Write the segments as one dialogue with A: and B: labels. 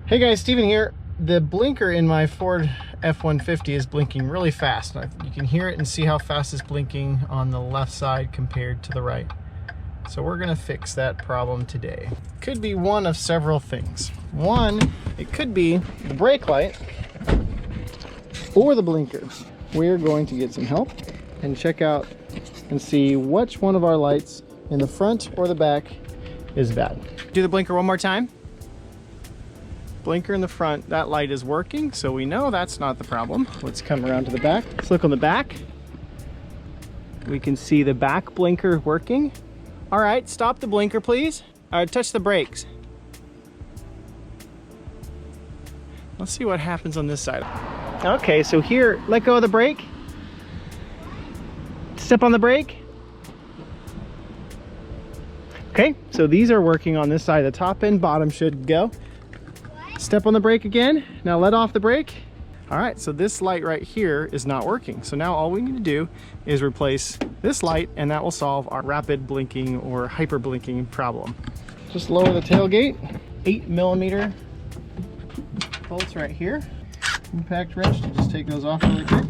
A: Hey guys, Steven here. The blinker in my Ford F-150 is blinking really fast. You can hear it and see how fast it's blinking on the left side compared to the right. So we're gonna fix that problem today. Could be one of several things. One, it could be the brake light or the blinker. We're going to get some help and check out and see which one of our lights in the front or the back is bad. Do the blinker one more time. Blinker in the front, that light is working, so we know that's not the problem. Let's come around to the back. Let's look on the back. We can see the back blinker working. All right, stop the blinker, please. All right, touch the brakes. Let's see what happens on this side. Okay, so here, let go of the brake. Step on the brake. Okay, so these are working on this side. The top and bottom should go. Step on the brake again. Now let off the brake. All right, so this light right here is not working. So now all we need to do is replace this light, and that will solve our rapid blinking or hyper blinking problem. Just lower the tailgate. 8mm bolts right here. Impact wrench to just take those off really quick.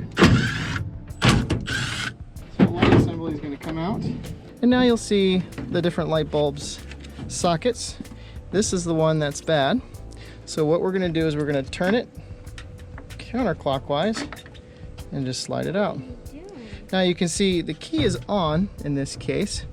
A: So the light assembly is going to come out. And now you'll see the different light bulbs sockets. This is the one that's bad. So what we're gonna do is we're gonna turn it counterclockwise and just slide it out. Now you can see the key is on in this case,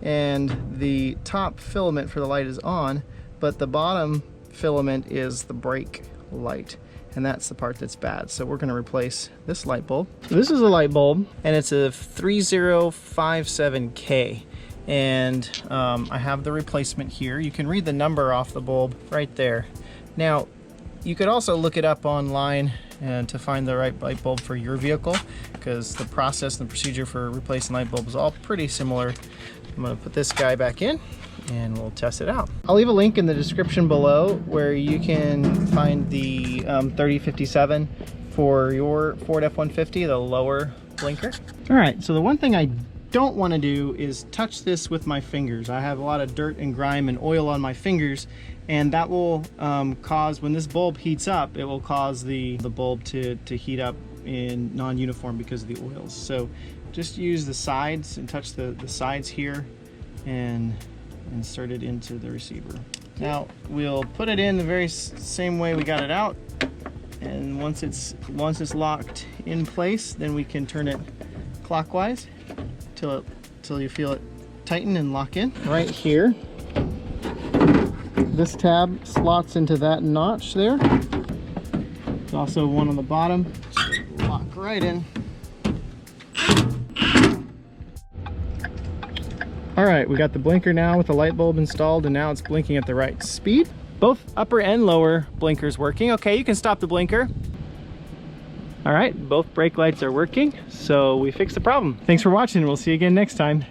A: and the top filament for the light is on, but the bottom filament is the brake light, and that's the part that's bad. So we're gonna replace this light bulb. So this is a light bulb, and it's a 3057K. And I have the replacement here. You can read the number off the bulb right there. Now, you could also look it up online and to find the right light bulb for your vehicle, because the process and the procedure for replacing light bulbs is all pretty similar. I'm gonna put this guy back in and we'll test it out. I'll leave a link in the description below where you can find the 3057 for your Ford F-150, the lower blinker. All right, so the one thing I don't want to do is touch this with my fingers. I have a lot of dirt and grime and oil on my fingers, and that will cause, when this bulb heats up, it will cause the bulb to heat up in non-uniform because of the oils. So just use the sides and touch the sides here and insert it into the receiver. Now we'll put it in the very same way we got it out, and once it's locked in place, then we can turn it clockwise till you feel it tighten and lock in. Right here, this tab slots into that notch there. There's also one on the bottom. Just lock right in. All right, we got the blinker now with the light bulb installed, and now it's blinking at the right speed. Both upper and lower blinkers working. Okay, you can stop the blinker. All right, both brake lights are working, so we fixed the problem. Thanks for watching, and we'll see you again next time.